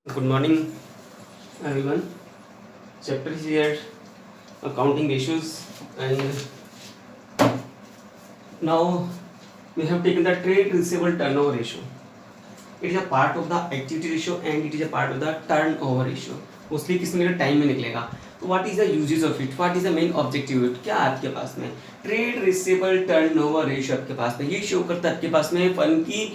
Good morning, everyone. Chapter is here accounting ratios, and now we have taken the trade receivable turnover ratio. It is a part of the activity ratio and it is a part of the turnover ratio. Mostly किसमें मेरा time में निकलेगा. तो what is the uses of it? What is the main objective of it? क्या आपके पास में trade receivable turnover ratio आपके पास में ये शो करता है आपके पास में फर्म की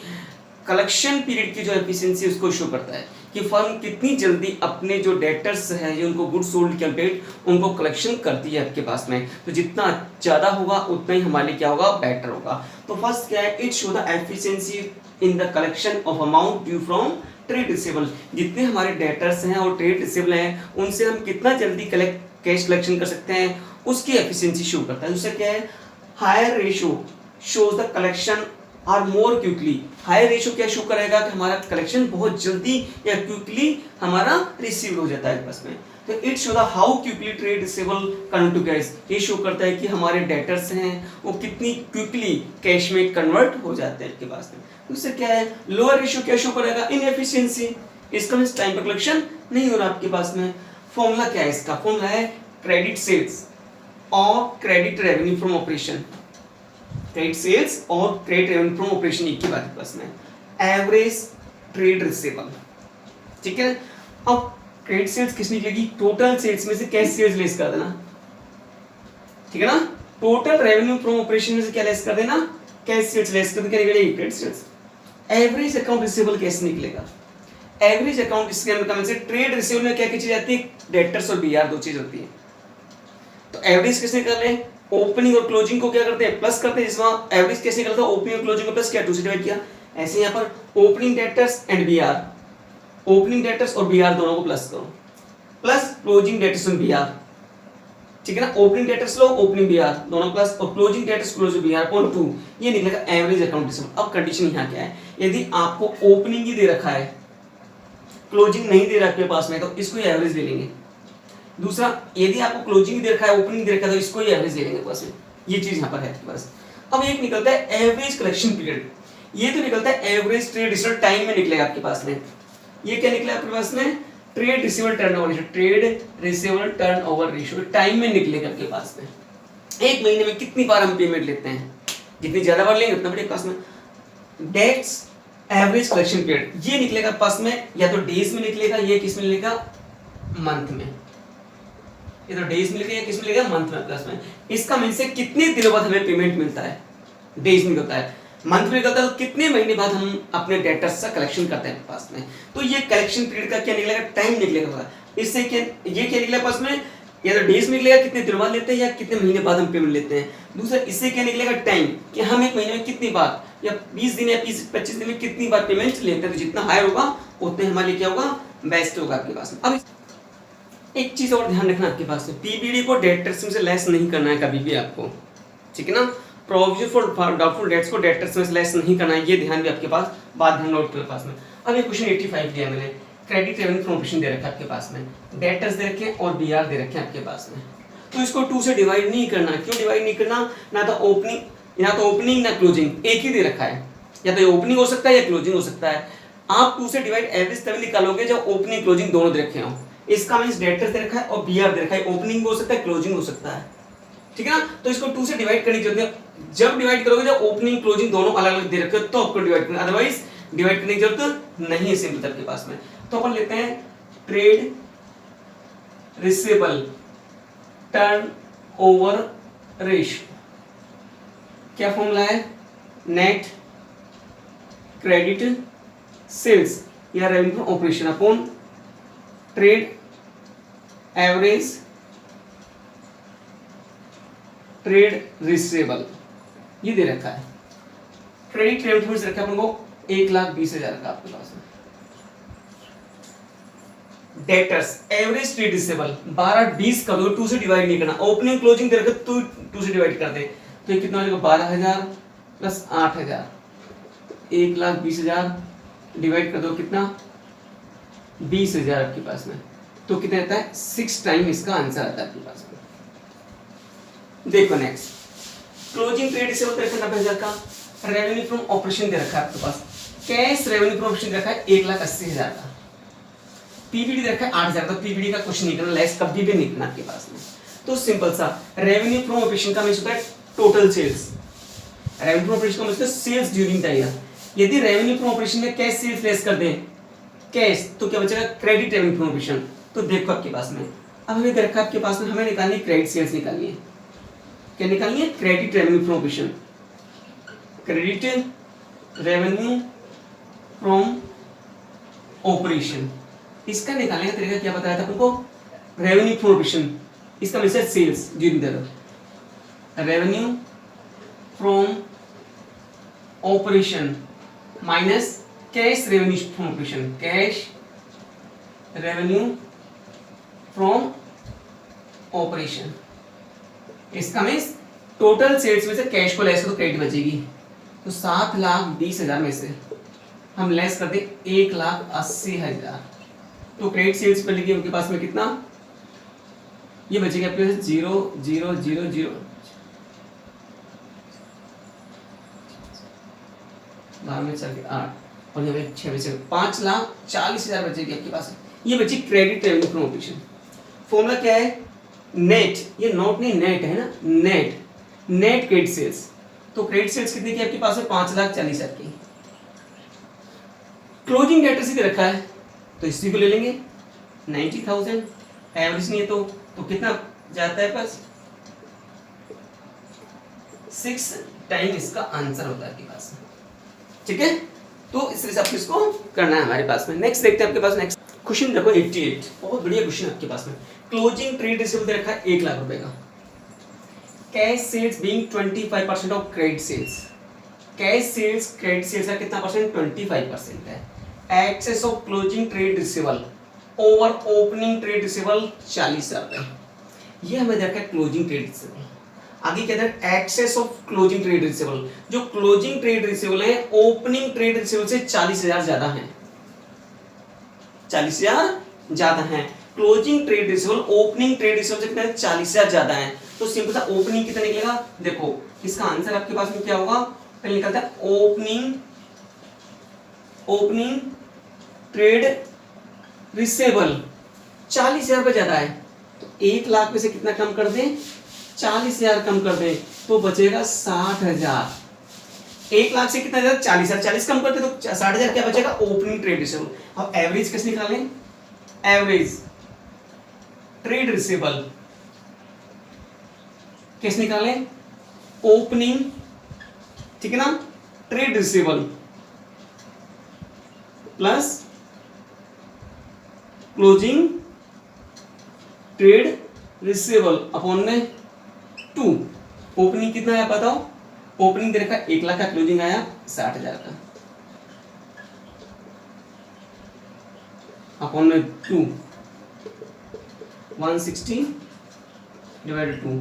कलेक्शन पीरियड की जो एफिशिएंसी उसको शो करता है कि फर्म कितनी जल्दी अपने जो डेटर्स है जो उनको गुड सोल्ड कैंपेड उनको कलेक्शन करती है आपके पास में. तो जितना ज़्यादा होगा उतना ही हमारे लिए क्या होगा, बेटर होगा. तो फर्स्ट क्या है, it show the efficiency in the collection of amount due from trade receivable. जितने हमारे डेटर्स हैं और ट्रेड रिसीवेबल हैं उनसे हम कितना जल्दी कैश कलेक्शन कर सकते हैं उसकी एफिशिएंसी शो करता है. दूसरा क्या है, higher ratio shows the collection और मोर क्विकली. हायर रेशियो क्या शो करेगा कि हमारा कलेक्शन बहुत जल्दी या क्विकली हमारा रिसीव हो जाता है पास में. तो it show the how quickly trade receivable convert to cash. ये शो करता है कि हमारे डेटर्स हैं वो कितनी क्विकली कैश में कन्वर्ट हो जाते हैं आपके पास में. दूसरा क्या है, लोअर रेशियो क्या शो करेगा, इनएफिशिएंसी. इसका मींस टाइम पर कलेक्शन नहीं हो रहा आपके पास में. फॉर्मूला क्या है इसका, फॉर्मूला है क्रेडिट सेल्स और credit revenue from operation. Credit sales और क्रेडिट रेवेन्यू फ्रॉम ऑपरेशन एक ही बात है पास में. एवरेज ट्रेड रिसीवेबल, ठीक है. अब क्रेडिट सेल्स किस निकलेगी, टोटल सेल्स में से कैश सेल्स लेस कर देना, ठीक है ना. टोटल रेवेन्यू फ्रॉम ऑपरेशन में से क्या लेस कर देना, कैश सेल्स लेस कर देना, क्या निकलेगी, credit sales. Average account receivable कैसे निकलेगा, एवरेज अकाउंट इसके अंदर से ट्रेड रिसीवेबल में क्या क्या चीज आती है, डेटर्स और बीआर दो चीज होती है. तो एवरेज कैसे निकाल ले, ओपनिंग और क्लोजिंग को क्या करते हैं, प्लस करते हैं. जिसमें एवरेज कैसे निकलता है, ओपनिंग और क्लोजिंग को प्लस किया, 2 से डिवाइड किया. ऐसे यहाँ पर opening debtors and BR, opening debtors और बीआर दोनों को प्लस करो, plus closing debtors and BR, ठीक है ना. ओपनिंग डेटर्स लो, ओपनिंग बीआर दोनों प्लस, और closing debtors closing BR upon 2, ये निकलेगा एवरेज अकाउंट रिसीवेबल. अब कंडीशन यहाँ क्या है, यदि आपको ओपनिंग ही दे रखा है, क्लोजिंग नहीं दे रखा आपके पास में, तो इसको एवरेज ले लेंगे. दूसरा, यदि आपको क्लोजिंग दे रखा है, ओपनिंग दे रखा है, तो इसको ही एवरेज ले लेंगे पास में. ये चीज यहाँ पर है आपके पास. अब एक निकलता है एवरेज कलेक्शन पीरियड. ये तो निकलता है एवरेज ट्रेड रिसीवेबल टाइम में निकलेगा आपके पास में. ये क्या निकला आपके पास में, trade receivable turnover ratio. Trade receivable turnover ratio time में निकलेगा आपके पास में. एक महीने में कितनी बार हम पेमेंट लेते हैं, जितनी ज्यादा बार लेंगे उतना बड़े पास में. डेट्स एवरेज कलेक्शन पीरियड ये निकलेगा पास में, या तो डेज में निकलेगा, ये किस में निकलेगा, मंथ में. ये तो डेज में लिखेगा, किस में लिखेगा, मंथ में प्लस में. इसका मीन से कितने दिनों बाद हमें पेमेंट मिलता है, डेज में होता है. मंथ में निकलता है तो कितने महीने बाद हम अपने डेटर्स का कलेक्शन करते हैं पास में. तो ये कलेक्शन पीरियड का क्या निकलेगा, टाइम निकलेगा. इससे क्या, ये क्या निकलेगा पास में, या तो डेज में निकलेगा कितने दिनों बाद लेते हैं या कितने महीने बाद हम पेमेंट लेते हैं. दूसरा, इससे क्या निकलेगा, टाइम, कि हम एक महीने में कितनी बार या 20 दिन या 25 दिन में कितनी बार पेमेंट लेते हैं. तो जितना हायर होगा उतने हमारे लिए क्या होगा, बेस्ट होगा आपके पास में. अब एक चीज और ध्यान रखना आपके पास में, पीबीडी को डेटर्स में से लेस नहीं करना है कभी भी आपको, ठीक है ना. प्रोविजन फॉर डाउटफुल डेट्स को डेटर्स में से लेस नहीं करना है, ये ध्यान भी आपके पास, बात ध्यान नोट करना पास में. अब ये क्वेश्चन 85 दिया मैंने, क्रेडिट रेवेन्यू फ्रॉम ऑपरेशन दे रखा है आपके पास में, डेटर्स दे रखे हैं और बीआर दे रखे हैं आपके पास में. तो इसको 2 से डिवाइड नहीं करना. क्यों डिवाइड नहीं करना, ना तो ओपनिंग ना क्लोजिंग, एक ही दे रखा है. या तो ओपनिंग हो सकता है या क्लोजिंग हो सकता है. आप 2 से डिवाइड एवरेज तभी निकालोगे जब ओपनिंग क्लोजिंग दोनों दे रखे हों. इसका मींस डेटर्स दे रखा है और बीआर दे रखा है, ओपनिंग हो सकता है, क्लोजिंग हो सकता है, ठीक है ना. तो इसको 2 से डिवाइड करने की जरूरत है. जब डिवाइड करोगे जब ओपनिंग क्लोजिंग दोनों अलग अलग दे रखे हो तो आपको डिवाइड करना, अदरवाइज डिवाइड करने की जरूरत नहीं है सिंपल आपके पास में. तो अपन लेते हैं ट्रेड रिसीवेबल टर्नओवर रेशियो. क्या फॉर्मूला है, नेट क्रेडिट सेल्स या revenue from operation upon trade average trade receivable. ये दे रखा है. क्रेडिट रेवेन्यू से रखा है अपन को 1,20,000 का आपके पास में. डेटर्स एवरेज ट्रेड रिसीवेबल 12-20 का दो, 2 से डिवाइड नहीं करना. ओपनिंग क्लोजिंग दे रखा तो 2 से डिवाइड कर दे. तो ये कितना हो जाएगा, 12,000 प्लस 8,000, 1,20,000 डिवाइड कर दो कितना, 20,000 आपके पास में. तो कितना रहता है, 6 टाइम इसका आंसर आता है आपके पास में. देखो नेक्स्ट, क्लोजिंग ट्रेड रिसीवेबल दे रखा 90,000 का. रेवेन्यू फ्रॉम ऑपरेशन दे रखा है आपके पास, कैश रेवेन्यू फ्रॉम ऑपरेशन दे रखा है 1,80,000 का. पीबीडी दे रखा है 8,000, तो पीबीडी का कुछ नहीं करना, लेस कभी भी नहीं करना आपके पास में। तो सिंपल सा रेवेन्यू फ्रॉम ऑपरेशन का मींस होता है total sales. Revenue from operation का मींस होता है सेल्स ड्यूरिंग द ईयर। यदि रेवेन्यू फ्रॉम ऑपरेशन में कैश सेल्स लेस कर दें कैश, तो क्या बचेगा क्रेडिट रेवेन्यू फ्रॉम ऑपरेशन। तो देखो आपके पास में अब हमें दे रखा है आपके पास में, हमें निकालनी क्रेडिट सेल्स निकालनी है। क्या निकालनी है? Credit revenue from operation. Credit revenue from operation, इसका निकालने का तरीका क्या बताया था तुमको? रेवेन्यू फ्रॉम ऑपरेशन, इसका मींस है sales during the year. Revenue from operation minus cash revenue from operation, cash revenue from operation. इसका मींस टोटल सेल्स में से कैश को लेस करो तो क्रेडिट बचेगी। तो 7,20,000 में से हम लेस कर दे 1,80,000, तो क्रेडिट सेल्स पर लिखिए उनके पास में कितना ये बचेगा आपके पास 0,0,0,0 बाहर में चल के 8 और यहाँ पे 6 बचे 5,40,000 बचेगी आपके पास। ये बची credit revenue from operation. Formula क्या है? नेट, ये नोट नहीं नेट है ना, नेट नेट क्रेडिट सेल्स। तो क्रेडिट सेल्स कितनी की आपके पास है? 5,40,000 की। क्लोजिंग डेट इसी रखा है तो इसी को ले लेंगे 90,000। एवरेज नहीं है तो कितना जाता है पास? 6 टाइम इसका आंसर होता है आपके पास। ठीक है, तो इस तरह से आपको इसको करना है हमारे पास में। नेक्स्ट देखते हैं आपके पास नेक्स्ट क्वेश्चन देखो 88, बहुत बढ़िया क्वेश्चन आपके पास में। क्लोजिंग ट्रेड रिसीवेबल दे रखा है 1 लाख रुपए का। Cash sales being 25% of credit sales. Cash sales credit sales का कितना परसेंट? 25% है। Excess of closing trade receivable over opening trade receivable 40,000 रुपए। ये हमें देखा है क्लोजिंग ट्रेड रिसीवेबल। आगे कहते हैं excess of closing trade receivable. जो क्लोजिंग ट्रेड रिसीवेबल है ओपनिंग ट्रेड रिसीवेबल से 40,000 ज्यादा है, 40,000 ज्यादा है। Closing trade receivable opening trade receivable से कितना है? 40,000 ज्यादा है। तो सिंपल सा ओपनिंग कितना निकलेगा? देखो इसका आंसर आपके पास में क्या होगा? पहले निकलता है ओपनिंग ट्रेड रिसीवेबल 40,000 रुपए ज्यादा है, तो 1 लाख में से कितना कम कर दें? 40,000 कम कर दें तो बचेगा 60,000। 1 लाख से कितना ज्यादा? 40,000, 40 कम करते तो 60,000 क्या बचेगा? Opening trade receivable. अब एवरेज कैसे निकालें? एवरेज ट्रेड रिसीवेबल कैसे निकालें? ओपनिंग, ठीक है ना, trade receivable plus closing trade receivable upon में 2। ओपनिंग कितना आया बताओ? ओपनिंग दे रखा 1 लाख का, क्लोजिंग आया 60,000 का, अपॉन में 2, 160 डिवाइडेड 2,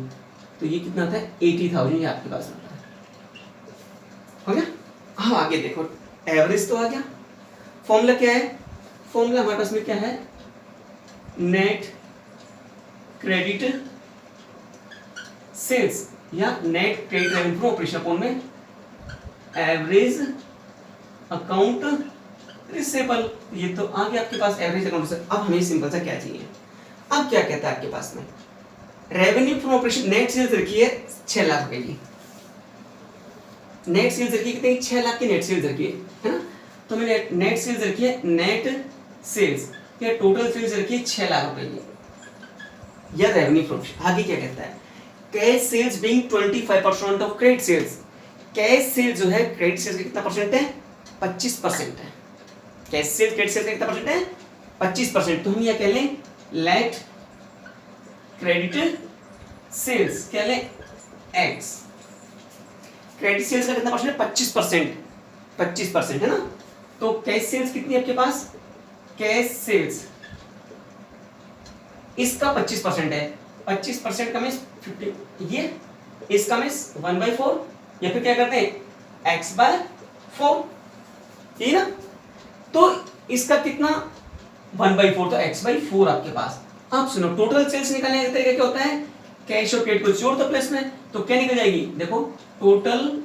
तो ये कितना था? 80,000 ये आपके पास आता है। हो गया? हाँ आगे देखो, एवरेज तो आ गया। फॉर्मूला क्या है? फॉर्मूला हमारे पास में क्या है? नेट क्रेडिट सेल्स या net credit revenue from operation upon में एवरेज अकाउंट रिसीवेबल। ये तो आ गया आपके पास एवरेज अकाउंट रिसीवेबल। अब हमें सिंपल सा क्या चाहिए? अब क्या कहता है आपके पास में? Revenue from operation net sales रखी है 6 लाख रुपए की। नेट सेल्स रखी कितनी? 6 लाख की नेट सेल्स रखी है ना। तो मैंने नेट सेल्स रखी है, नेट सेल्स या टोटल सेल्स रखी है 6 लाख रुपए की या रेवेन्यू फ्रॉम। आगे क्या कहता है? Cash sales being 25% of credit sales. Cash sales जो है क्रेडिट सेल्स का कितना परसेंट है? 25% है। कैश सेल्स क्रेडिट सेल्स का कितना परसेंट है? 25%। तो हम यह कह लें लेट क्रेडिट सेल्स, क्या लें? एक्स। क्रेडिट सेल्स का कितना परसेंट है? 25%। 25% है ना। तो कैश सेल्स कितनी है आपके पास? कैश सेल्स इसका 25% है। 25% का मीन्स 50, ये इसका मीन्स 1/4 या फिर क्या करते हैं x/4, ये ना। तो इसका कितना? 1/4, तो x/4 आपके पास। अब सुनो, टोटल सेल्स निकालने का तरीका क्या होता है? कैश और क्रेडिट को जोड़ दो प्लस में, तो क्या निकल जाएगी? देखो total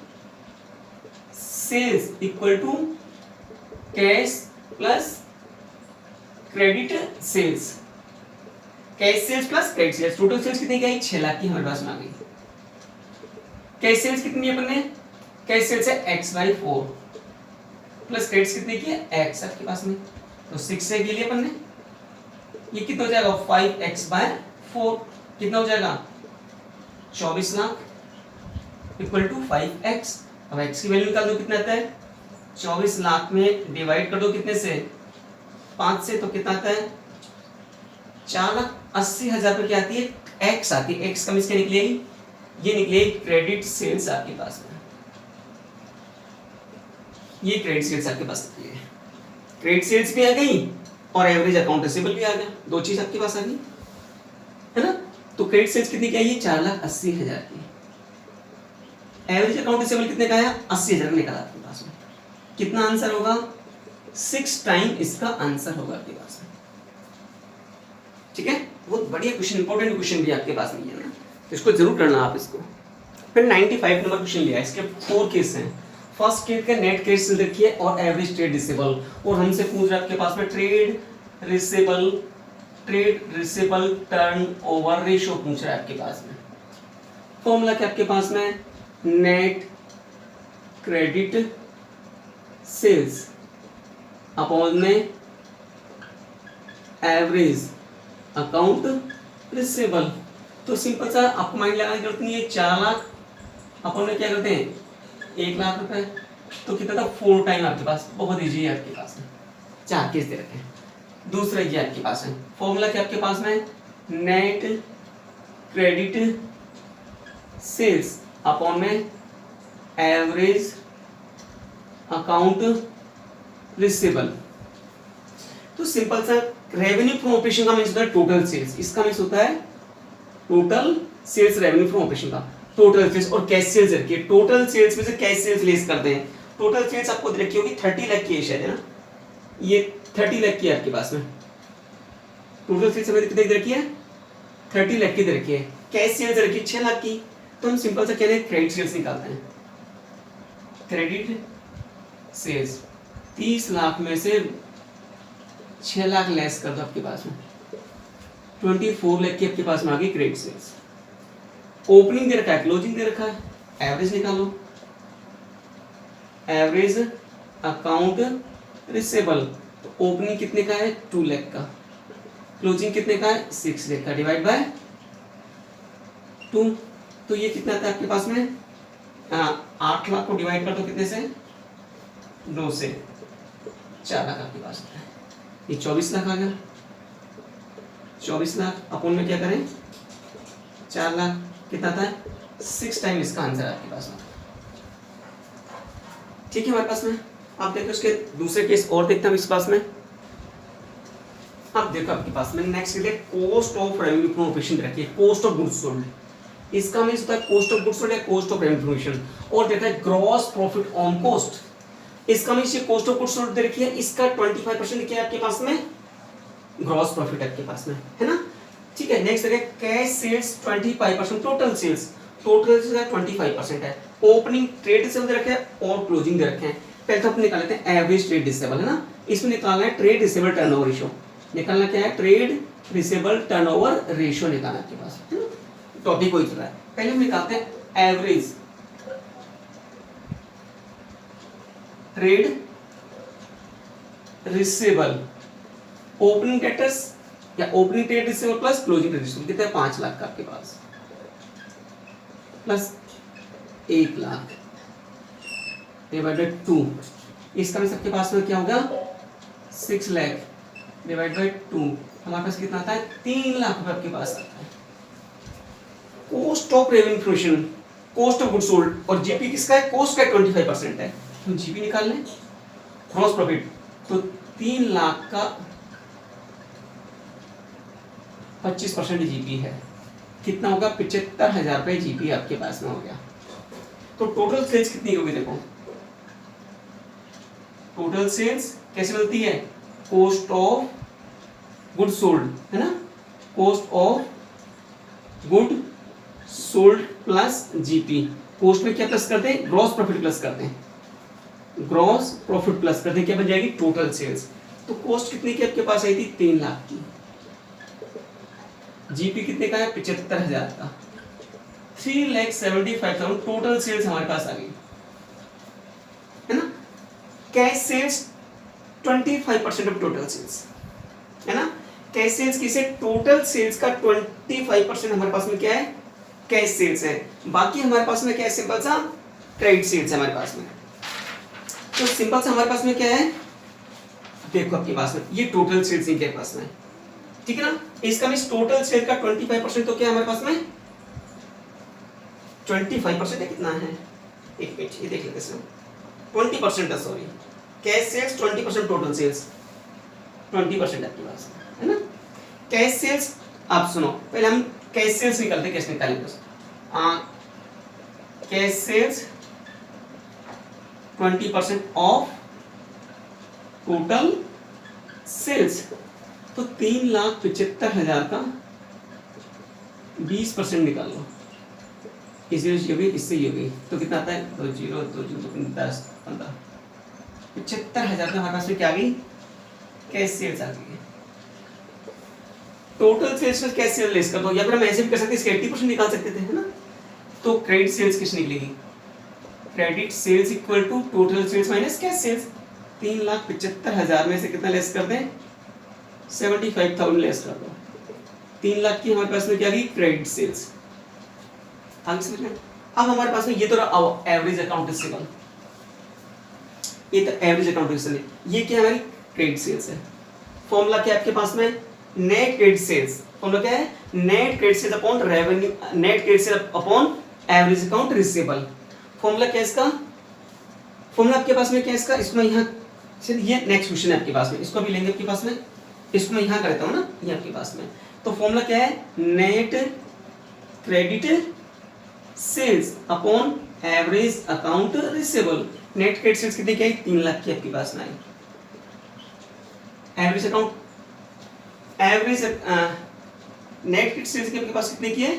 sales equal to cash plus credit sales, cash sales plus credit sales, total sales कितनी आई 6 लाख की हमारे पास में आ गई। कैश सेल्स कितनी है अपन ने, कैश सेल्स है x/4 प्लस क्रेडिट्स कितने की है x आपके पास में, तो 6 से के लिए अपन ने ये कितना हो जाएगा 5x/4 कितना हो जाएगा 24 लाख इक्वल टू 5x। अब x की वैल्यू निकाल दो कितना आता है 24 लाख में डिवाइड कर दो कितने से 5 से, तो कितना आता है 4,80,000 रुपए की आती है x आती है। x कम इसके निकलेगी, ये निकलेगी क्रेडिट सेल्स आपके पास में, ये क्रेडिट सेल्स आपके पास है, क्रेडिट सेल्स भी आ गई और एवरेज अकाउंट रिसीवेबल भी आ गया, दो चीज आपके पास आ गई है ना। तो क्रेडिट सेल्स कितनी की आई 4,80,000 की, एवरेज अकाउंट रिसीवेबल कितने का है 80,000 निकला आपके पास में, कितना आंसर होगा 6 टाइम इसका आंसर होगा आपके पास में। ठीक है, बहुत बढ़िया क्वेश्चन, इंपॉर्टेंट क्वेश्चन भी आपके पास में है ना, तो इसको जरूर करना आप इसको। फिर 95 नंबर क्वेश्चन लिया, इसके 4 केस हैं। फर्स्ट केस का नेट कैश सेल देखिए और एवरेज ट्रेड रिसीवेबल, और हमसे पूछ रहा है आपके पास में ट्रेड रिसीवेबल टर्नओवर रेशियो पूछ रहा है आपके पास में। फॉर्मूला क्या आपके पास में, नेट क्रेडिट सेल्स अपॉन में एवरेज अकाउंट रिसीवेबल। तो सिंपल सा आपको माइंड लगाने की जरूरत नहीं है, 4 लाख अपन में क्या करते हैं 1 लाख रुपए, तो कितना था 4 टाइम आपके पास, बहुत इजी है आपके पास में, 4 केस दे रखे हैं। दूसरा ये आपके पास है फॉर्मूला क्या आपके पास में, नेट क्रेडिट सेल्स अपॉन में एवरेज अकाउंट रिसीवेबल। तो सिंपल सा रेवेन्यू फ्रॉम ऑपरेशन का मींस होता है टोटल सेल्स, इसका मींस होता है total sales revenue from operation का, टोटल सेल्स और कैश सेल्स रखिए, टोटल सेल्स में से कैश सेल्स लेस करते हैं। टोटल सेल्स आपको रखी होगी 30 लाख की है शायद, है ना, ये 30 लाख की है आपके पास में, टोटल सेल्स हमें कितने की रखी है 30 लाख की रखी है, कैश सेल्स रखी है 6 लाख की। तो हम सिंपल सा कह रहे हैं क्रेडिट सेल्स निकालते हैं, क्रेडिट सेल्स 30 लाख में से 6 लाख लेस कर दो आपके पास में, 24 लाख की आपके पास में आ गई क्रेडिट सेल्स। ओपनिंग दे रखा है, क्लोजिंग दे रखा है, एवरेज निकालो, एवरेज अकाउंट रिसीवेबल, तो ओपनिंग कितने का है 2 लाख का, क्लोजिंग कितने का है 6 लाख का, डिवाइड बाय 2, तो ये कितना आता है आपके पास में 8 लाख को डिवाइड कर दो कितने से 2 से, 4 लाख आपके पास आता है, ये 24 लाख आ गया। 24 लाख अपन में क्या करें 4 लाख, कितना था 6 टाइम इसका आंसर आपके पास में। ठीक है हमारे पास में, आप देखो इसके दूसरे केस और देखते हैं इस पास में। अब देखो आपके पास में नेक्स्ट के लिए cost of revenue from operation रखिए, कॉस्ट ऑफ गुड्स सोल्ड, इसका मींस होता है कॉस्ट ऑफ गुड्स सोल्ड या कॉस्ट ऑफ रेवेन्यू फ्रॉम, और देखा है ग्रॉस प्रॉफिट ऑन कॉस्ट, इसका मींस ये कॉस्ट ऑफ गुड्स सोल्ड दे रखी है, इसका 25% क्या है आपके पास में ग्रॉस प्रॉफिट आपके पास में, है ना। ठीक है, नेक्स्ट देखिए कैश सेल्स 25%, टोटल सेल्स का 25% है, ओपनिंग ट्रेड रिसीवेबल दे रखे हैं और क्लोजिंग दे रखे हैं। पहले तो अपन निकाल लेते हैं एवरेज ट्रेड रिसीवेबल, है ना, इसमें निकालना है ट्रेड रिसीवेबल टर्नओवर रेशियो, निकालना क्या है ट्रेड रिसीवेबल टर्नओवर रेशियो निकालना आपके पास, है ना, टॉपिक वही चल रहा है। पहले हम निकालते हैं average trade receivable, opening debtors या opening trade receivable plus closing trade receivable, कितना है 5 लाख का आपके पास, प्लस 1 लाख डिवाइडेड 2, इसका भी सबके पास में क्या होगा 6 लाख डिवाइड बाय 2, हमारे पास कितना आता है 3 लाख रुपए आपके पास आता है। Cost of revenue from, cost of goods sold, और जीपी किसका है कॉस्ट का 25% है, तो जीपी निकाल लें, ग्रॉस प्रॉफिट तो 3 लाख का 25% जीपी है, कितना होगा 75,000 रुपए जीपी आपके पास में हो गया। तो टोटल सेल्स कितनी होगी देखो, टोटल सेल्स कैसे मिलती है कॉस्ट ऑफ गुड सोल्ड, है ना, cost of good sold plus GP, cost में क्या प्लस करते हैं ग्रॉस प्रॉफिट प्लस करते हैं, ग्रॉस प्रॉफिट प्लस करते हैं, क्या बन जाएगी टोटल सेल्स। तो कॉस्ट कितने की आपके पास आई थी? 3 लाख की। जीपी कितने का है? 75,000 का। 3,75,000 टोटल सेल्स हमारे पास आ गई, है ना। Cash sales 25% of total sales, है ना। कैश सेल्स किसे? टोटल सेल्स का 25% हमारे पास में क्या है? कैश सेल्स है। बाकी हमारे पास में क्या है? सिंपल सा क्रेडिट सेल्स है हमारे पास में। तो सिंपल सा हमारे पास में क्या है? देखो आपके पास में ये टोटल सेल्स इनके पास में, ठीक है ना। इसका मींस टोटल सेल का 25% तो क्या है हमारे पास में? 25% है, कितना है? एक मिनट ये देख लेते हैं। 20% है, sorry. Cash sales 20% total sales 20% आपके पास है ना। कैश सेल्स, आप सुनो पहले हम कैश सेल्स निकालते, कैश निकालेंगे बस। Cash sales 20% of total sales, तो 3,75,000 का 20% निकाल लो। इससे ये भी, इससे ये भी, तो कितना आता है? 2 0 2 0 10 15 75,000 का हमारे पास में क्या आ गई? कैश सेल्स आ गई। टोटल सेल्स में कैश सेल लेस कर दो, या फिर हम ऐसे भी कर सकते हैं, 80% निकाल सकते थे, है ना। तो क्रेडिट सेल्स कितनी निकलेगी? Credit sales equal to total sales minus cash sales. 3,75,000 में से कितना लेस कर दें? 75,000 लेस कर दो। 3 लाख की हमारे पास में क्या आ गई? Credit sales. आगे समझ में? अब हमारे पास में ये तो रहा एवरेज अकाउंट रिसीवेबल, ये तो एवरेज अकाउंट रिसीवेबल। ये क्या हमारी क्रेडिट सेल्स है। फॉर्मूला क्या है आपके पास में? Net credit sales. फॉर्मूला क्या है? Net credit sales upon revenue, net credit sales upon average account receivable. Formula क्या है इसका? फॉर्मूला आपके पास में क्या है इसका? इसमें यहाँ चलिए, ये नेक्स्ट क्वेश्चन है आपके पास में, इसको भी लेंगे आपके पास में। इसको मैं यहाँ करता हूँ ना, ये आपके पास में। तो फॉर्मूला क्या है? Net credit sales upon average account receivable. Net credit sales कितने की आई? 3 लाख की आपके पास में आई। Average account, average net credit sales की आपके पास कितने की है?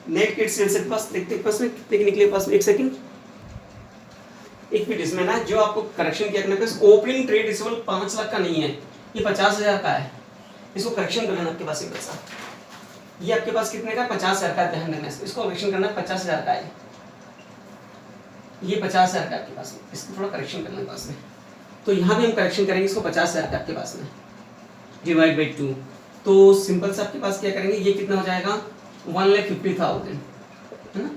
नेट क्रेडिट सेल्स के पास देखते हैं, पास में कितने की निकले पास में? एक सेकंड, एक मिनट। इसमें ना जो आपको करेक्शन किया करना है, ओपनिंग ट्रेड रिसीवेबल 5 लाख का नहीं है, ये 50,000 का है। इसको करेक्शन करना आपके पास एक बच्चा, ये आपके पास कितने का? 50,000 का। ध्यान रखना, इसको करेक्शन करना 50,000 का है, ये 50,000 का आपके पास में। इसको थोड़ा करेक्शन करना पास में, तो यहाँ भी हम करेक्शन करेंगे इसको 50,000 का आपके पास में डिवाइड बाई 2। तो सिंपल से आपके पास क्या करेंगे? ये कितना हो जाएगा? 1,50,000, है ना,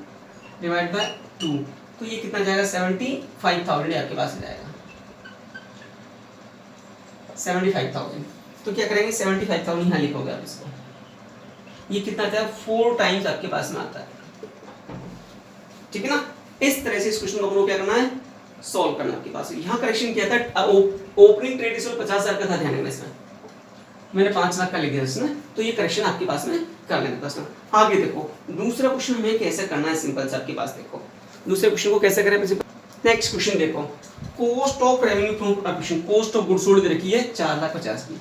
डिवाइड बाय 2, तो ये कितना जाएगा? 75,000 आपके पास जाएगा, 75,000। तो क्या करेंगे? 75,000 यहाँ लिखोगे आप इसको। ये कितना आता है? 4 टाइम्स आपके पास में आता है, ठीक है ना। इस तरह से इस क्वेश्चन को आपको क्या करना है? सॉल्व करना आपके पास। यहाँ करेक्शन किया था, ओपनिंग ट्रेड रिसीवेबल 50,000 का था, ध्यान रखना इसमें मैंने 5 लाख का लिख दिया इसमें, तो ये करेक्शन आपके पास में कर लेना पास में। आगे देखो दूसरा क्वेश्चन हमें कैसे करना है, सिंपल सा आपके पास देखो दूसरे क्वेश्चन को कैसे करें। नेक्स्ट क्वेश्चन देखो, cost of revenue from production, cost of goods sold रखी है 4,50,000 की,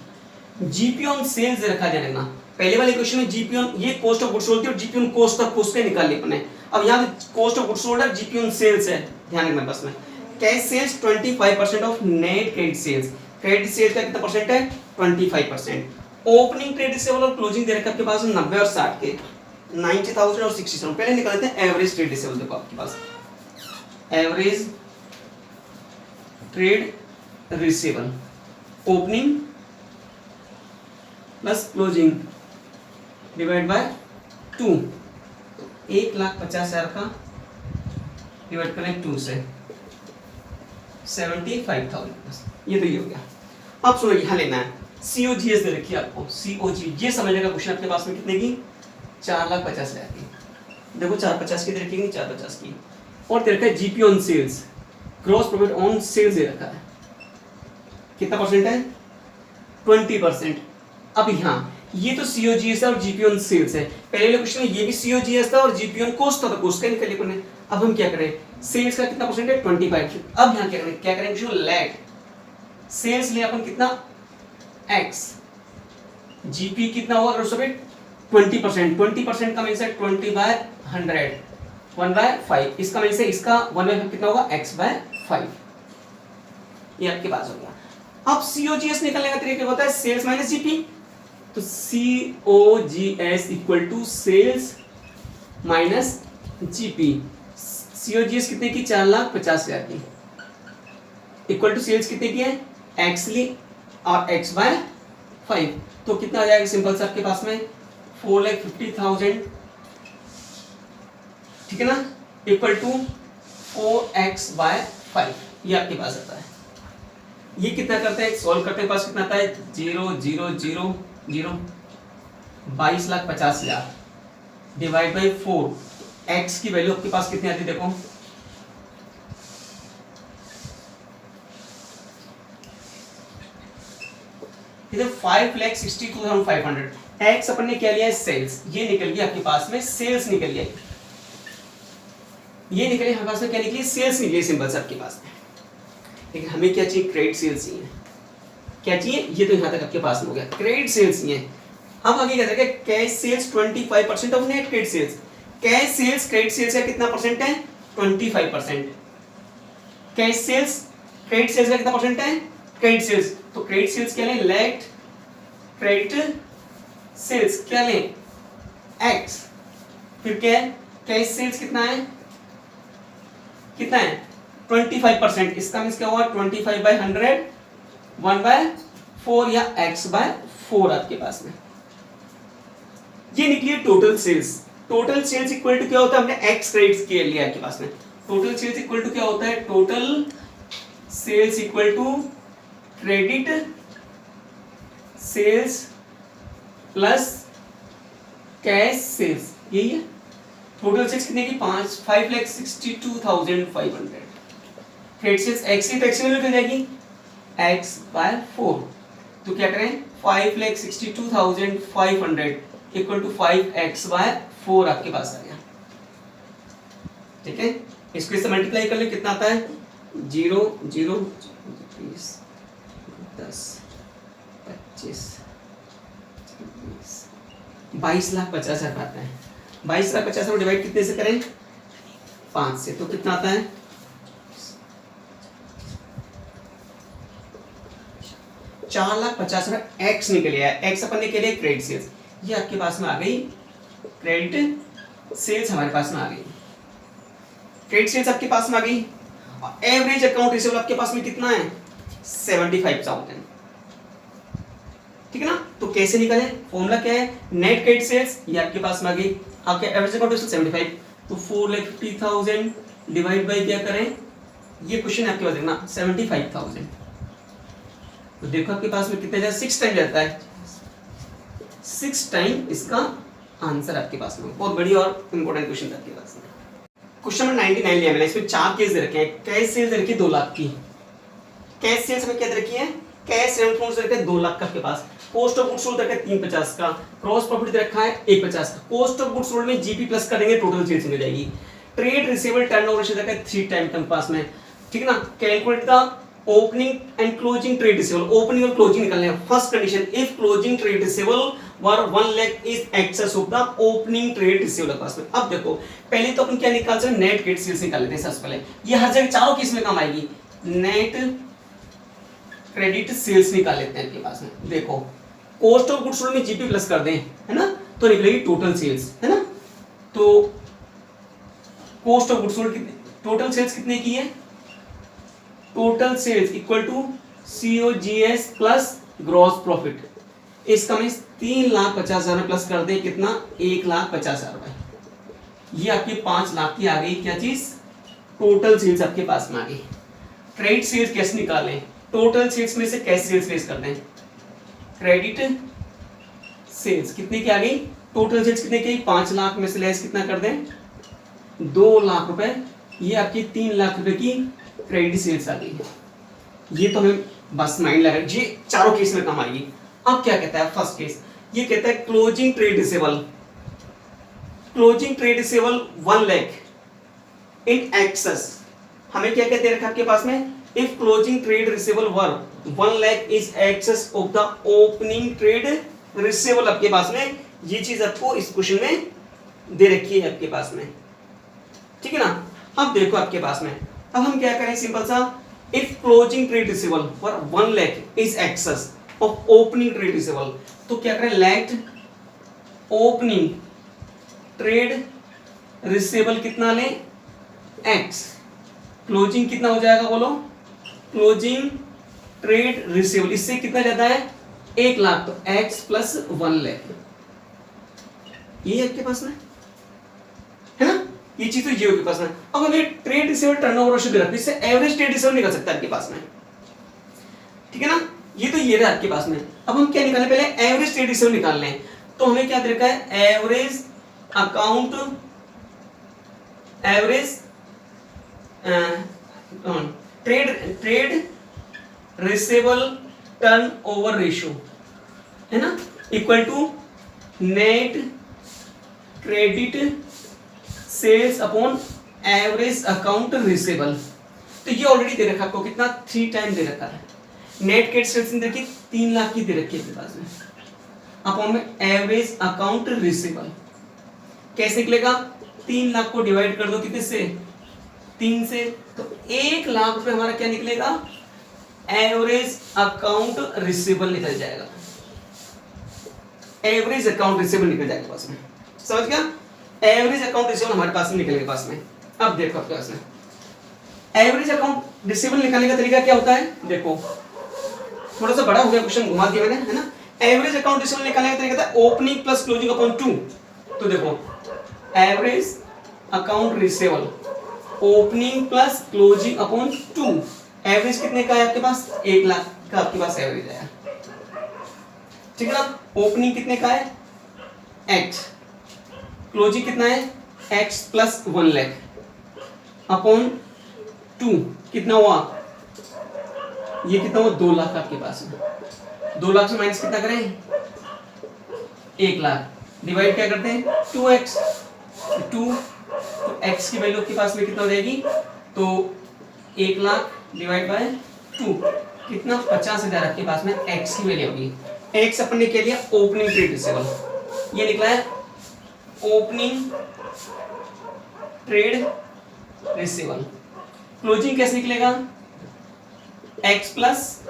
जीपी ऑन सेल्स रखा जाएगा। पहले वाले क्वेश्चन में जीपी ऑन, ये कॉस्ट ऑफ गुड्स सोल्ड थी और GP on cost of cost का निकाल लिया अपने। अब यहाँ कॉस्ट ऑफ गुड्स सोल्ड है, जीपी ऑन सेल्स है, ध्यान रखना बस में। Cash sales 25% of net credit sales, credit sales का कितना परसेंट है? 25%। ओपनिंग ट्रेड रिसीवेबल और क्लोजिंग दे रखा आपके पास 90 और 60 के, 90,000 और 60,000। पहले निकालते हैं एवरेज ट्रेड रिसीवेबल। देखो आपके पास average trade receivable, opening plus closing divide by 2, 1,50,000 का डिवाइड करें 2 से 75,000, ये तो ये हो गया। अब सुनो यहाँ लेना है COGS दे रखी है आपको, COG ये समझने का क्वेश्चन आपके पास में कितने की? 4,50,000 की। देखो 4,50,000 की दे रखी है, 4,50,000 की, और दे रखा है GP on sales, gross profit on sales दे रखा है, कितना परसेंट है? 20%। अब यहाँ ये तो COGS है और जीपी ऑन सेल्स है। पहले वाले क्वेश्चन में ये भी COGS था और जीपी ऑन कॉस्ट था, तो कॉस्ट का निकालिए अपने। अब हम क्या करें? सेल्स का कितना परसेंट है? 25%। अब यहाँ क्या करेंगे? लेट सेल्स ले अपन कितना? X, जीपी कितना होगा? ग्रॉस प्रॉफिट 20%, 20% का मीन्स है 20/100, 1/5। इसका मीन्स है इसका 1/5 कितना होगा? X/5। ये आपके पास हो गया। अब COGS निकालने का तरीका होता है सेल्स माइनस जीपी, तो COGS equal to sales minus GP. COGS कितने की 4,50,000 की, इक्वल टू सेल्स कितने की है x ली और x/5, तो कितना आ जाएगा सिंपल से आपके पास में 4,50,000, ठीक है ना, इक्वल टू 4x/5, ये आपके पास आता है। ये कितना करते हैं सॉल्व करते हैं, पास कितना आता है 0,0,0,0 22,50,000 डिवाइड बाई 4, x की वैल्यू आपके पास कितनी आती है देखो, इधर 5,62,500, x अपन ने क्या लिया है सेल्स, ये निकल गया आपके पास में सेल्स निकल गया, ये निकले हमारे पास में क्या निकली सेल्स निकली सिंपल से आपके पास में। लेकिन हमें क्या चाहिए क्रेडिट सेल्स चाहिए, क्या चाहिए, ये तो यहाँ तक आपके पास में हो गया क्रेडिट सेल्स चाहिए। हम आगे क्या करेंगे cash sales 25% of net credit sales, cash sales credit sales का कितना परसेंट है 25%, कैश सेल्स क्रेडिट सेल्स का कितना परसेंट है क्रेडिट सेल्स, तो क्रेडिट सेल्स क्या लें लेट क्रेडिट सेल्स क्या लें x, फिर क्या है कैश सेल्स कितना है 25%, इसका मींस क्या हुआ 25/100 1/4 या x/4 आपके पास में, ये निकली है total sales. Total sales equal to क्या होता है, हमने x क्रेडिट के लिया आपके पास में, टोटल सेल्स इक्वल टू क्या होता है total sales equal to credit sales plus cash sales, यही है। टोटल सेल्स कितने की 5,62,500, क्रेडिट सेल्स x की तो x में निकल जाएगी x/4, तो क्या करें 5,62,500 इक्वल टू 5x/4 आपके पास आ गया, ठीक है। इसको इससे मल्टीप्लाई कर ले कितना आता है 0 0 20 10 25 22,50,000 आता है। 22,50,000 डिवाइड कितने से करें 5 से, तो कितना आता है 4,50,000 x निकल गया है, x अपन ने के लिए क्रेडिट सेल्स, ये आपके पास में आ गई क्रेडिट सेल्स, हमारे पास में आ गई क्रेडिट सेल्स आपके पास में आ गई। और एवरेज अकाउंट रिसीवेबल आपके पास में कितना है 75,000, ठीक है ना। तो कैसे निकले, फॉर्मूला क्या है नेट क्रेडिट सेल्स, ये आपके पास में आ गई, आपके एवरेज अकाउंट रिसीवेबल 75, तो 4,50,000 डिवाइड बाय क्या करें, ये क्वेश्चन आपके पास देखना 75,000, तो देखो आपके पास में कितने जाता है 6 टाइम जाता है, 6 टाइम इसका आंसर आपके पास में। बहुत बड़ी और इंपॉर्टेंट क्वेश्चन आपके पास में। क्वेश्चन नंबर 99 लिया मैंने, इसमें 4 केस दे रखे हैं। कैश सेल्स दे रखी है 2 लाख की, कैश सेल्स में क्या दे रखी है कैश रेंट दे रखा है 2 लाख का आपके पास, कॉस्ट ऑफ गुड्स सोल्ड दे रखा है 350 का, क्रॉस प्रॉफिट दे रखा है 150 का, कॉस्ट ऑफ गुड्स सोल्ड में जीपी प्लस करेंगे टोटल सेल्स मिल जाएगी। ट्रेड रिसीवेबल टर्नओवर रेशियो दे रखा है 3 टाइम के पास में, ठीक है ना। Calculate the opening and closing trade receivable, opening और क्लोजिंग निकालने हैं। First condition if closing trade receivable were 1 lakh is excess of the opening trade receivable पास में। अब देखो पहले तो अपन क्या निकाल सकते हैं नेट क्रेडिट सेल्स निकाल लेते हैं सबसे पहले, ये हर जगह चारों केस में काम आएगी, नेट क्रेडिट सेल्स निकाल लेते हैं आपके पास में। देखो कॉस्ट ऑफ गुड्स सोल्ड में जीपी प्लस कर दें, है ना, तो निकलेगी टोटल सेल्स, है ना। तो कॉस्ट ऑफ गुड्स सोल्ड कितने, टोटल सेल्स कितने की है, total sales equal to COGS plus gross profit, इसका मींस 3,50,000 प्लस कर दे कितना 1,50,000, ये आपकी 5 लाख की आ गई क्या चीज टोटल सेल्स आपके पास में आ गई। क्रेडिट सेल्स कैसे निकालें, टोटल सेल्स में से कैश सेल्स लेस कर दें, क्रेडिट सेल्स कितने की आ गई, टोटल सेल्स कितने की 5 लाख में से लेस कितना कर दें 2 लाख रुपए, ये आपकी 3 लाख रुपए की क्रेडिट सेल्स आ गई। ये तो हमें बस माइंड लगा, ये चारों केस में काम आएगी। अब क्या कहता है फर्स्ट केस, ये कहता है closing trade receivable, closing trade receivable 1 lakh in excess, हमें क्या कहते हैं रखा आपके पास में if closing trade receivable were 1 lakh is excess of the opening trade receivable, आपके पास में ये चीज आपको इस क्वेश्चन में दे रखी है आपके पास में, ठीक है ना। अब देखो आपके पास में, अब हम क्या करें सिंपल सा if closing trade receivable for 1 lakh is excess of opening trade receivable, तो क्या करें, लेट ओपनिंग ट्रेड रिसीवेबल कितना लें, एक्स, क्लोजिंग कितना हो जाएगा बोलो, क्लोजिंग ट्रेड रिसीवेबल इससे कितना ज्यादा है 1 लाख, तो एक्स प्लस 1 लाख, ये आपके पास में है ना, ये चीज तो ये आपके पास में। अब हमें ट्रेड रिसीवेबल टर्नओवर रेशियो दे रखा है, इससे एवरेज ट्रेड रिसीवेबल निकल सकता है आपके पास में, ठीक है ना, ये तो ये रहा आपके पास में। अब हम क्या निकालने, पहले एवरेज ट्रेड रिसीवेबल निकालने हैं, तो हमें क्या दे रखा है, average account, average trade receivable turnover ratio है ना, equal to net credit sales upon average account receivable. तो ये ऑलरेडी दे रखा आपको, कितना 3 टाइम दे रखा है, नेट क्रेडिट सेल्स देखिए 3 लाख की दे रखी है अपने पास में, अपॉन में एवरेज अकाउंट रिसीवेबल कैसे निकलेगा, 3 लाख को डिवाइड कर दो कितने से, 3 से, तो 1 लाख रुपए हमारा क्या निकलेगा, एवरेज अकाउंट रिसीवेबल निकल जाएगा, एवरेज अकाउंट रिसीवेबल निकल जाएगा पास में, समझ गया, एवरेज अकाउंट रिसीवेबल हमारे पास में निकलेगा पास में। अब देखो आपके पास में एवरेज अकाउंट रिसीवेबल निकालने का तरीका क्या होता है, देखो थोड़ा सा बड़ा हो गया क्वेश्चन, घुमा दिया मैंने, है ना। एवरेज अकाउंट रिसीवेबल निकालने का तरीका था ओपनिंग प्लस क्लोजिंग अपॉन 2, तो देखो average account receivable opening plus closing upon 2, average कितने का है आपके पास, 1 लाख का आपके पास एवरेज है, ठीक है ना। ओपनिंग कितने का है, x, क्लोजिंग कितना है, x प्लस 1 लाख अपॉन 2, कितना हुआ, ये कितना हुआ, 2 लाख आपके पास में, 2 लाख से माइनस कितना करें, 1 लाख, डिवाइड क्या करते हैं 2x, 2, तो x की वैल्यू आपके पास में कितना हो जाएगी, तो 1 लाख डिवाइड बाय 2, कितना 50,000 आपके पास में x की वैल्यू होगी। x अपन ने क्या लिया, ओपनिंग ट्रेड रिसीवेबल, ये निकला है ओपनिंग ट्रेड रिसीवेबल। क्लोजिंग कैसे निकलेगा, x प्लस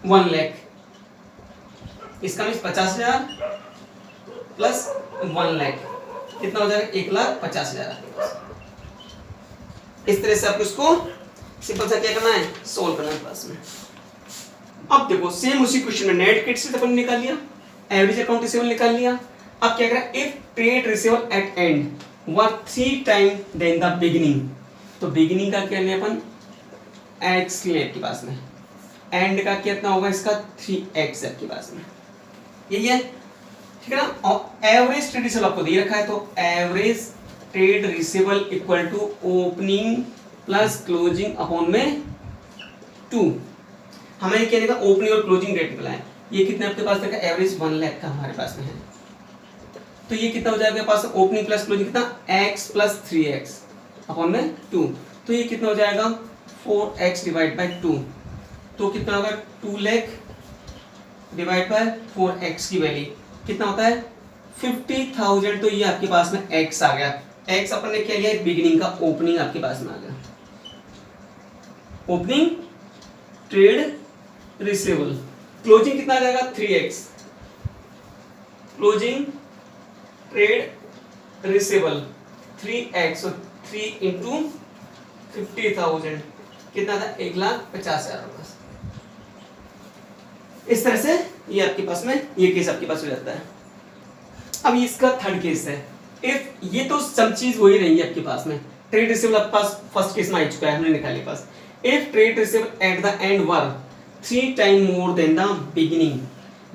1 लाख, इसका मीन्स 50,000 प्लस 1 लाख, कितना हो जाएगा, 1,50,000 आपके पास। इस तरह से आपको इसको सिंपल सा क्या करना है, सोल्व करना है पास में। अब देखो सेम उसी क्वेश्चन में नेट क्रेडिट से अपन निकाल लिया, एवरेज अकाउंट रिसीवेबल निकाल लिया। अब क्या करें, if trade receivable at end were 3 time then the beginning, तो बिगिनिंग का क्या लें अपन, x ले आपके पास में, एंड का कितना होगा इसका 3x आपके पास में, यही है, ठीक है ना। और एवरेज ट्रेड रिसीवेबल आपको दे रखा है, तो average trade receivable equal to opening plus closing upon में 2, हमें क्या निकला, ओपनिंग और क्लोजिंग रेट निकला है, ये कितने आपके पास देखा, एवरेज 1 लाख का हमारे पास में है, तो ये कितना हो जाएगा पास, ओपनिंग प्लस क्लोजिंग कितना, x प्लस 3x अपॉन में 2, तो ये कितना हो जाएगा 4x डिवाइड बाय 2, तो कितना होगा 2 लाख डिवाइड बाय 4x की वैल्यू कितना होता है 50,000, तो ये आपके पास में x आ गया, x अपन ने क्या लिया, बिगिनिंग का, ओपनिंग आपके पास में आ गया, ओपनिंग ट्रेड रिसीवेबल। क्लोजिंग कितना आ जाएगा 3x, closing trade receivable 3x, और 3 इंटू 50,000 कितना था, 1,50,000 रुपए। इस तरह से ये आपके पास में ये केस आपके पास हो जाता है। अब इसका थर्ड केस है, इफ ये तो सब चीज वही रहेंगी आपके पास में, ट्रेड रिसीवेबल आपके पास फर्स्ट केस में आ चुका है, हमने निकाले पास, if trade receivable at the end were 3 time more than the beginning,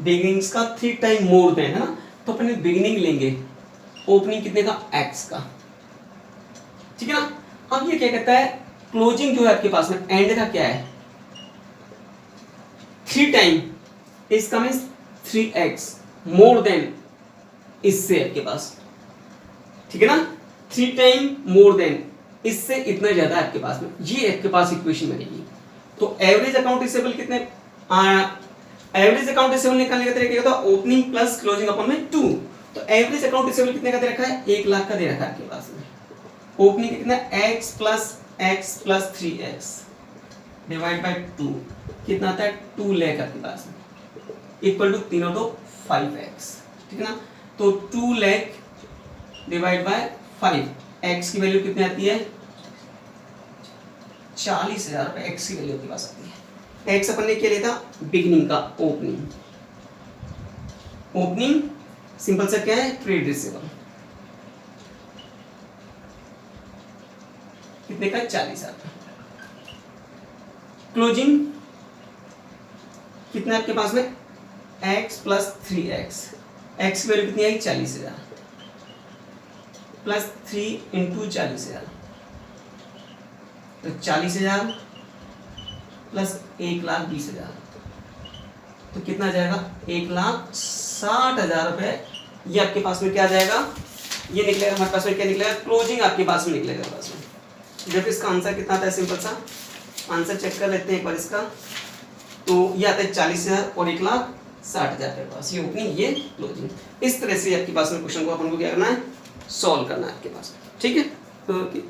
beginnings का 3 टाइम मोर देन, है ना, तो अपने बिगिनिंग लेंगे, ओपनिंग कितने का, x का, ठीक है ना। अब ये क्या कहता है, क्लोजिंग जो है आपके पास में, एंड का क्या है 3 टाइम, इसका मीन्स 3x मोर देन इससे आपके पास, ठीक है ना, 3 टाइम मोर देन इससे इतना ज्यादा आपके पास में, ये आपके पास इक्वेशन बनेगी। तो एवरेज अकाउंट रिसीवेबल कितने, एवरेज अकाउंट रिसीवेबल निकालने का तरीका क्या होता है, ओपनिंग प्लस क्लोजिंग अपॉन में 2, तो एवरेज अकाउंट रिसीवेबल कितने का दे रखा है, 1 लाख का दे रखा है आपके पास में, ओपनिंग कितना x plus 3x divide by 2 कितना आता है 2 लाख आपके पास में इक्वल टू तीनों तो 5x, ठीक है ना। तो 2 लाख डिवाइड बाय 5, x की वैल्यू कितनी आती है 40,000 रुपए x की वैल्यू आपके पास आती है। x अपन ने क्या लिया था बिगिनिंग का ओपनिंग, ओपनिंग सिंपल सा क्या है ट्रेड रिसीवेबल कितने का 40,000, क्लोजिंग कितना आपके पास में x प्लस 3x, x की वैल्यू कितनी आई 40,000 प्लस 3 इंटू 40,000, तो 40,000 प्लस 1,20,000 तो कितना आ जाएगा 1,60,000 रुपए। ये आपके पास में क्या आ जाएगा, ये निकलेगा हमारे पास में क्या निकलेगा क्लोजिंग आपके पास में निकलेगा पास में। जब इसका आंसर कितना आता है सिंपल सा आंसर चेक कर लेते हैं एक बार इसका, तो ये आता है 40,000 और 1,60,000 के पास, ये ओपनिंग ये क्लोजिंग। इस तरह से आपके पास में क्वेश्चन को अपन को क्या करना है सॉल्व करना है आपके पास, ठीक है। ओके।